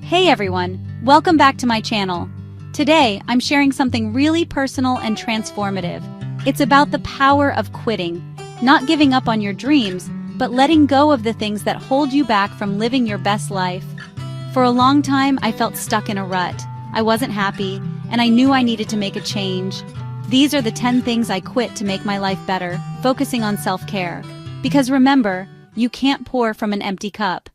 Hey everyone, welcome back to my channel. Today, I'm sharing something really personal and transformative. It's about the power of quitting, not giving up on your dreams, but letting go of the things that hold you back from living your best life. For a long time, I felt stuck in a rut. I wasn't happy, and I knew I needed to make a change. These are the 10 things I quit to make my life better, focusing on self-care. Because remember, you can't pour from an empty cup.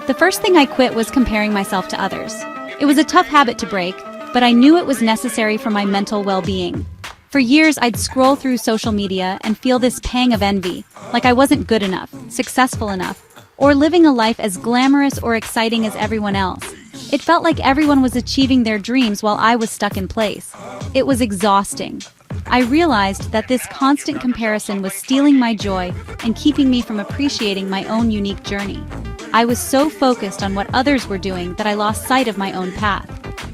The first thing I quit was comparing myself to others. It was a tough habit to break, but I knew it was necessary for my mental well-being. For years, I'd scroll through social media and feel this pang of envy, like I wasn't good enough, successful enough, or living a life as glamorous or exciting as everyone else. It felt like everyone was achieving their dreams while I was stuck in place. It was exhausting. I realized that this constant comparison was stealing my joy and keeping me from appreciating my own unique journey. I was so focused on what others were doing that I lost sight of my own path.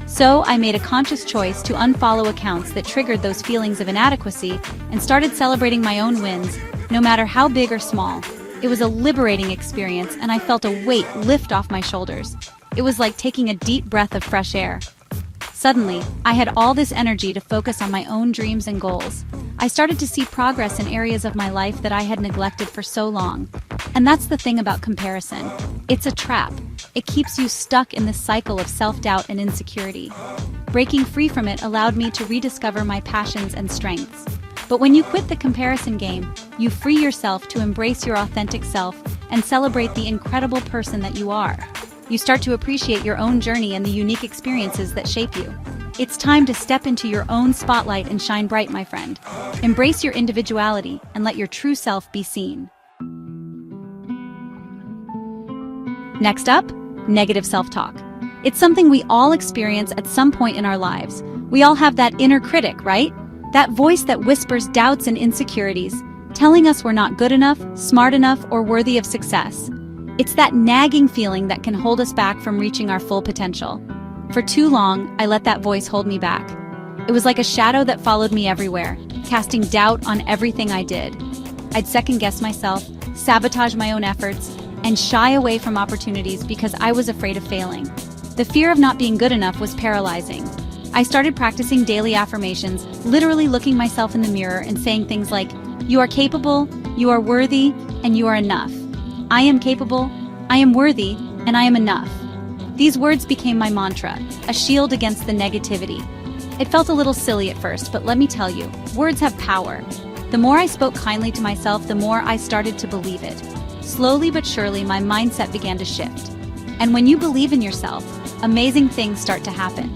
So I made a conscious choice to unfollow accounts that triggered those feelings of inadequacy and started celebrating my own wins, no matter how big or small. It was a liberating experience, and I felt a weight lift off my shoulders. It was like taking a deep breath of fresh air. Suddenly, I had all this energy to focus on my own dreams and goals. I started to see progress in areas of my life that I had neglected for so long. And that's the thing about comparison. It's a trap. It keeps you stuck in this cycle of self-doubt and insecurity. Breaking free from it allowed me to rediscover my passions and strengths. But when you quit the comparison game, you free yourself to embrace your authentic self and celebrate the incredible person that you are. You start to appreciate your own journey and the unique experiences that shape you. It's time to step into your own spotlight and shine bright, my friend. Embrace your individuality and let your true self be seen. Next up, negative self-talk. It's something we all experience at some point in our lives. We all have that inner critic, right? That voice that whispers doubts and insecurities, telling us we're not good enough, smart enough, or worthy of success. It's that nagging feeling that can hold us back from reaching our full potential. For too long, I let that voice hold me back. It was like a shadow that followed me everywhere, casting doubt on everything I did. I'd second-guess myself, sabotage my own efforts, and shy away from opportunities because I was afraid of failing. The fear of not being good enough was paralyzing. I started practicing daily affirmations, literally looking myself in the mirror and saying things like, "You are capable, you are worthy, and you are enough. I am capable, I am worthy, and I am enough." These words became my mantra, a shield against the negativity. It felt a little silly at first, but let me tell you, words have power. The more I spoke kindly to myself, the more I started to believe it. Slowly but surely, my mindset began to shift. And when you believe in yourself, amazing things start to happen.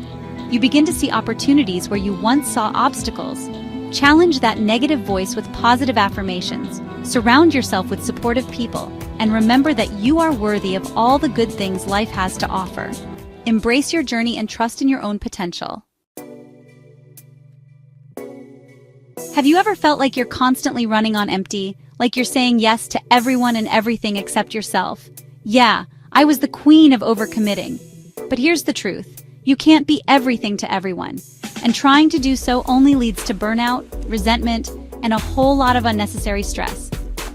You begin to see opportunities where you once saw obstacles. Challenge that negative voice with positive affirmations. Surround yourself with supportive people, and remember that you are worthy of all the good things life has to offer. Embrace your journey and trust in your own potential. Have you ever felt like you're constantly running on empty, like you're saying yes to everyone and everything except yourself? Yeah, I was the queen of overcommitting. But here's the truth. You can't be everything to everyone, and trying to do so only leads to burnout, resentment, and a whole lot of unnecessary stress.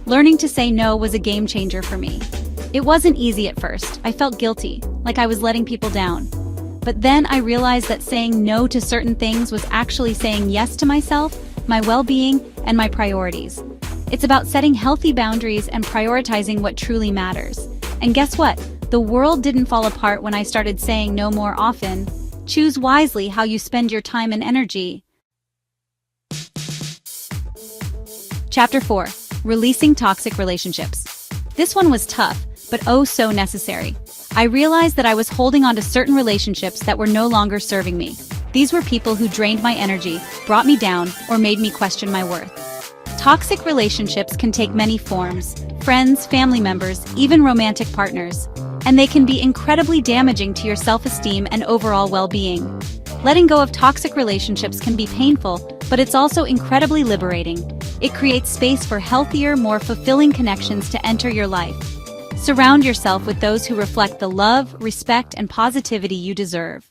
Learning to say no was a game changer for me. It wasn't easy at first. I felt guilty, like I was letting people down. But then I realized that saying no to certain things was actually saying yes to myself, my well-being, and my priorities. It's about setting healthy boundaries and prioritizing what truly matters. And guess what? The world didn't fall apart when I started saying no more often. Choose wisely how you spend your time and energy. Chapter 4. Releasing toxic relationships. This one was tough, but oh so necessary. I realized that I was holding on to certain relationships that were no longer serving me. These were people who drained my energy, brought me down, or made me question my worth. Toxic relationships can take many forms: friends, family members, even romantic partners. And they can be incredibly damaging to your self-esteem and overall well-being. Letting go of toxic relationships can be painful, but it's also incredibly liberating. It creates space for healthier, more fulfilling connections to enter your life. Surround yourself with those who reflect the love, respect, and positivity you deserve.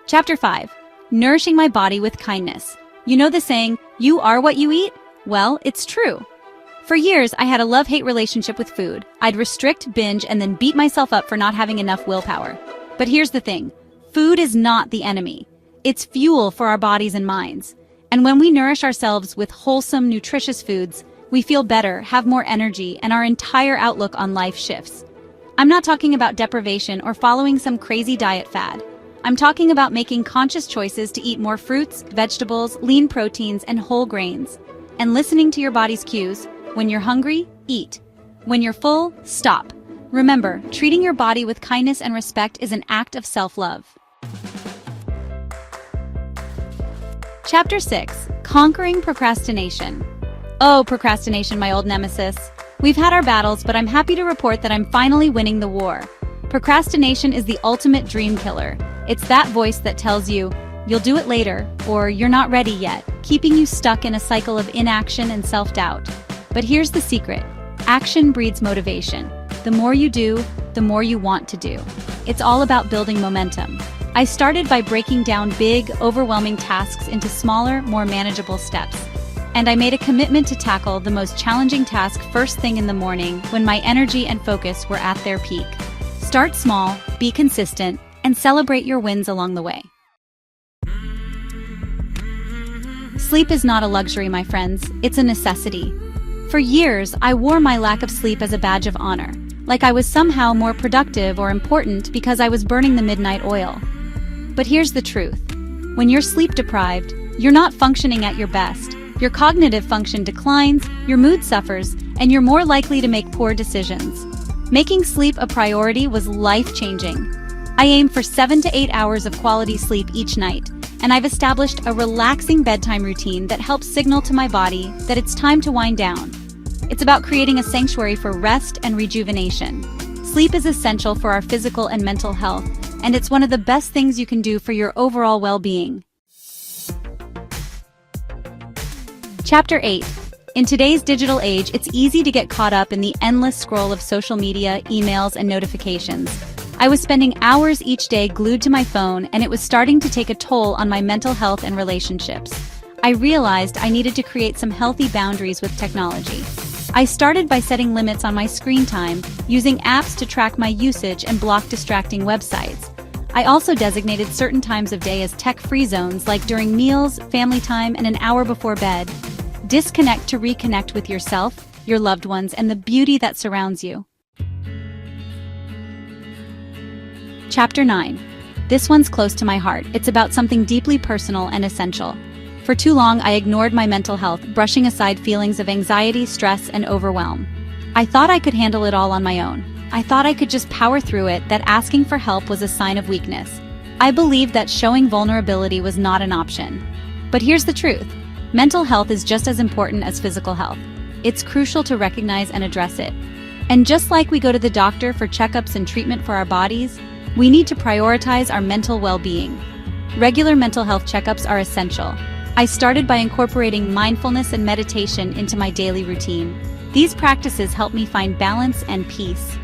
Chapter 5. Nourishing my body with kindness. You know the saying, "You are what you eat"? Well, it's true. For years, I had a love-hate relationship with food. I'd restrict, binge, and then beat myself up for not having enough willpower. But here's the thing. Food is not the enemy. It's fuel for our bodies and minds. And when we nourish ourselves with wholesome, nutritious foods, we feel better, have more energy, and our entire outlook on life shifts. I'm not talking about deprivation or following some crazy diet fad. I'm talking about making conscious choices to eat more fruits, vegetables, lean proteins, and whole grains. And listening to your body's cues. When you're hungry, eat. When you're full, stop. Remember, treating your body with kindness and respect is an act of self-love. Chapter 6. Conquering Procrastination. Oh, procrastination, my old nemesis. We've had our battles, but I'm happy to report that I'm finally winning the war. Procrastination is the ultimate dream killer. It's that voice that tells you, you'll do it later, or you're not ready yet, keeping you stuck in a cycle of inaction and self-doubt. But here's the secret. Action breeds motivation. The more you do, the more you want to do. It's all about building momentum. I started by breaking down big, overwhelming tasks into smaller, more manageable steps. And I made a commitment to tackle the most challenging task first thing in the morning when my energy and focus were at their peak. Start small, be consistent, and celebrate your wins along the way. Sleep is not a luxury, my friends. It's a necessity. For years, I wore my lack of sleep as a badge of honor, like I was somehow more productive or important because I was burning the midnight oil. But here's the truth. When you're sleep-deprived, you're not functioning at your best. Your cognitive function declines, your mood suffers, and you're more likely to make poor decisions. Making sleep a priority was life-changing. I aim for 7 to 8 hours of quality sleep each night, and I've established a relaxing bedtime routine that helps signal to my body that it's time to wind down. It's about creating a sanctuary for rest and rejuvenation. Sleep is essential for our physical and mental health, and it's one of the best things you can do for your overall well-being. Chapter 8. In today's digital age, it's easy to get caught up in the endless scroll of social media, emails, and notifications. I was spending hours each day glued to my phone, and it was starting to take a toll on my mental health and relationships. I realized I needed to create some healthy boundaries with technology. I started by setting limits on my screen time, using apps to track my usage and block distracting websites. I also designated certain times of day as tech-free zones, like during meals, family time, and an hour before bed. Disconnect to reconnect with yourself, your loved ones, and the beauty that surrounds you. Chapter 9. This one's close to my heart. It's about something deeply personal and essential. For too long, I ignored my mental health, brushing aside feelings of anxiety, stress, and overwhelm. I thought I could handle it all on my own. I thought I could just power through it, that asking for help was a sign of weakness. I believed that showing vulnerability was not an option. But here's the truth. Mental health is just as important as physical health. It's crucial to recognize and address it. And just like we go to the doctor for checkups and treatment for our bodies, we need to prioritize our mental well-being. Regular mental health checkups are essential. I started by incorporating mindfulness and meditation into my daily routine. These practices help me find balance and peace.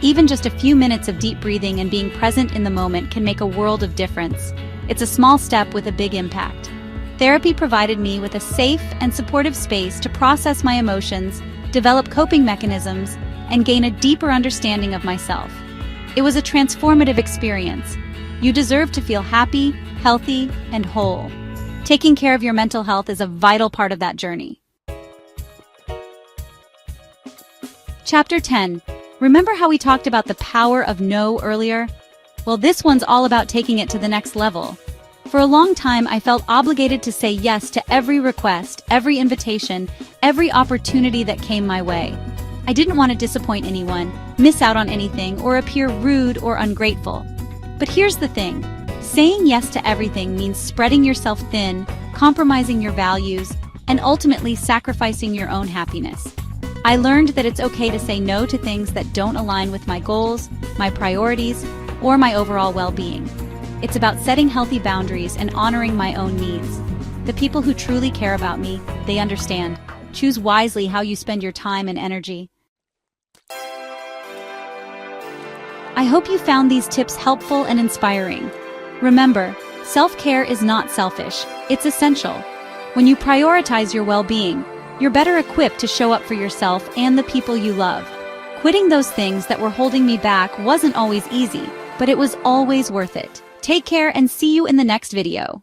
Even just a few minutes of deep breathing and being present in the moment can make a world of difference. It's a small step with a big impact. Therapy provided me with a safe and supportive space to process my emotions, develop coping mechanisms, and gain a deeper understanding of myself. It was a transformative experience. You deserve to feel happy, healthy, and whole. Taking care of your mental health is a vital part of that journey. Chapter 10. Remember how we talked about the power of no earlier? Well, this one's all about taking it to the next level. For a long time, I felt obligated to say yes to every request, every invitation, every opportunity that came my way. I didn't want to disappoint anyone, miss out on anything, or appear rude or ungrateful. But here's the thing. Saying yes to everything means spreading yourself thin, compromising your values, and ultimately sacrificing your own happiness. I learned that it's okay to say no to things that don't align with my goals, my priorities, or my overall well-being. It's about setting healthy boundaries and honoring my own needs. The people who truly care about me, they understand. Choose wisely how you spend your time and energy. I hope you found these tips helpful and inspiring. Remember, self-care is not selfish, it's essential. When you prioritize your well-being, you're better equipped to show up for yourself and the people you love. Quitting those things that were holding me back wasn't always easy, but it was always worth it. Take care and see you in the next video.